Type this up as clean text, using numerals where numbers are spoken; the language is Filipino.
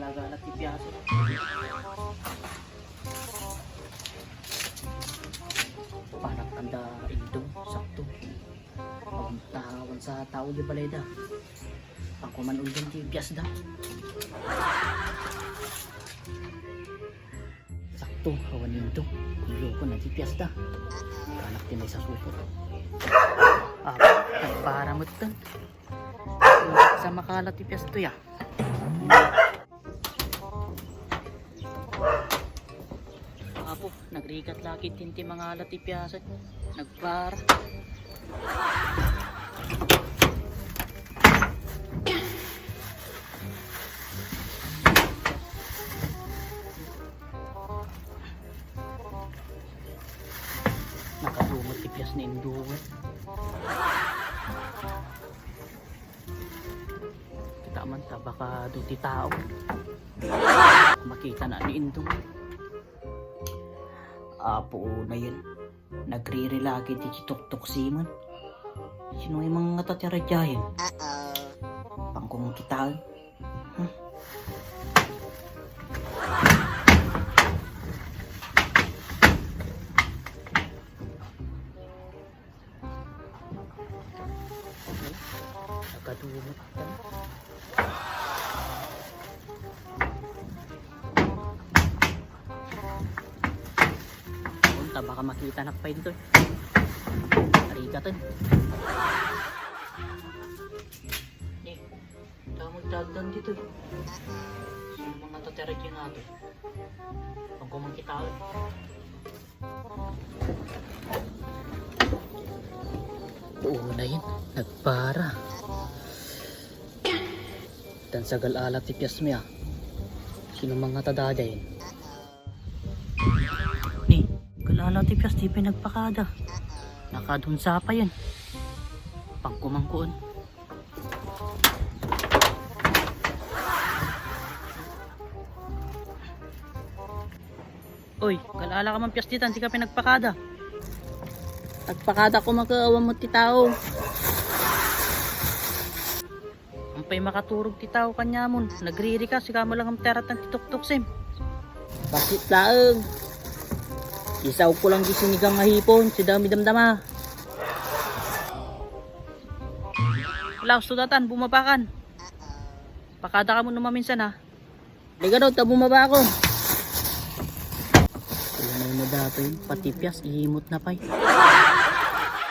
galagalat ti piyaso. Parang tanda ito, sakto. Pagtawan sa tao di balay da. Pangkuman ulit ti piyas da. Sakto, hawan ito. Iloko na ti piyas da. Kanak ti may sa suko. Para mo ito. Sa makalat ti piyas to ya. Apo, nagrigat lakit tinti mga alat ti piyasat. Nagpara. Nakadumot ti piyas na induwan. Kita man ta baka duti tao. Makita na ni Indong. Apo na yun. Nagre-relaki ti tok siman. Sino ay mga tatyarajayan? Pangkumang kita. Nakadumot ka. Punta baka makita na pa ito. Arigatan. Eh, damag dagdan dito. Sino mga tatarag yung ato? Pag kumangkita ko. Oo na yun. Nagpara. Dan sa galalat ti piyas mo ya. Sino mga tadada yun? Ni, galalat ti piyas di pinagpakada. Nakadunsa pa yan. Pangkumangkuon. Oy, galala ka man piyas ditan, di ka pinagpakada. Nagpakada ko makaawa mo ti tao. Ampay makaturog ti tao kanya mon. Nagriri ka, sika mo lang ang teratan ti tuktok sim. Bakit laeng? Isaw ko lang gisinigang nga hipon, si dami damdama. Wala sudatan, bumabakan. Pakada ka mo naman minsan ha. Liga daw, ta bumaba ako. Wala na yun na dato yun, pati piyas, ihimot na pa'y.